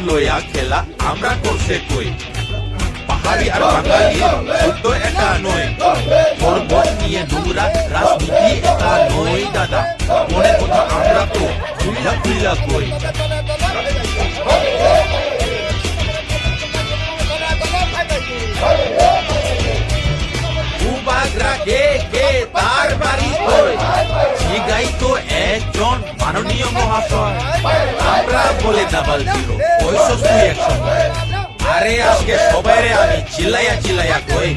লইয়া খেলা আমরা করছে কই পাহাড়ি আর বাঙালি শুদ্ধ একা নয় ধর্ম নিয়ে নোংরা রাজনীতি একা নয় দাদা মনের কথা আমরা তো খুইলা খুইলা কই উবাগরা কে কে তার বাড়ি কই শিগাই তো একজন মাননীয় মহাশয় আমরা বলে ডাবল জিরো ওইসব তুই একসময় আরে আজকে সবাই আমি চিল্লাইয়া চিল্লাইয়া কই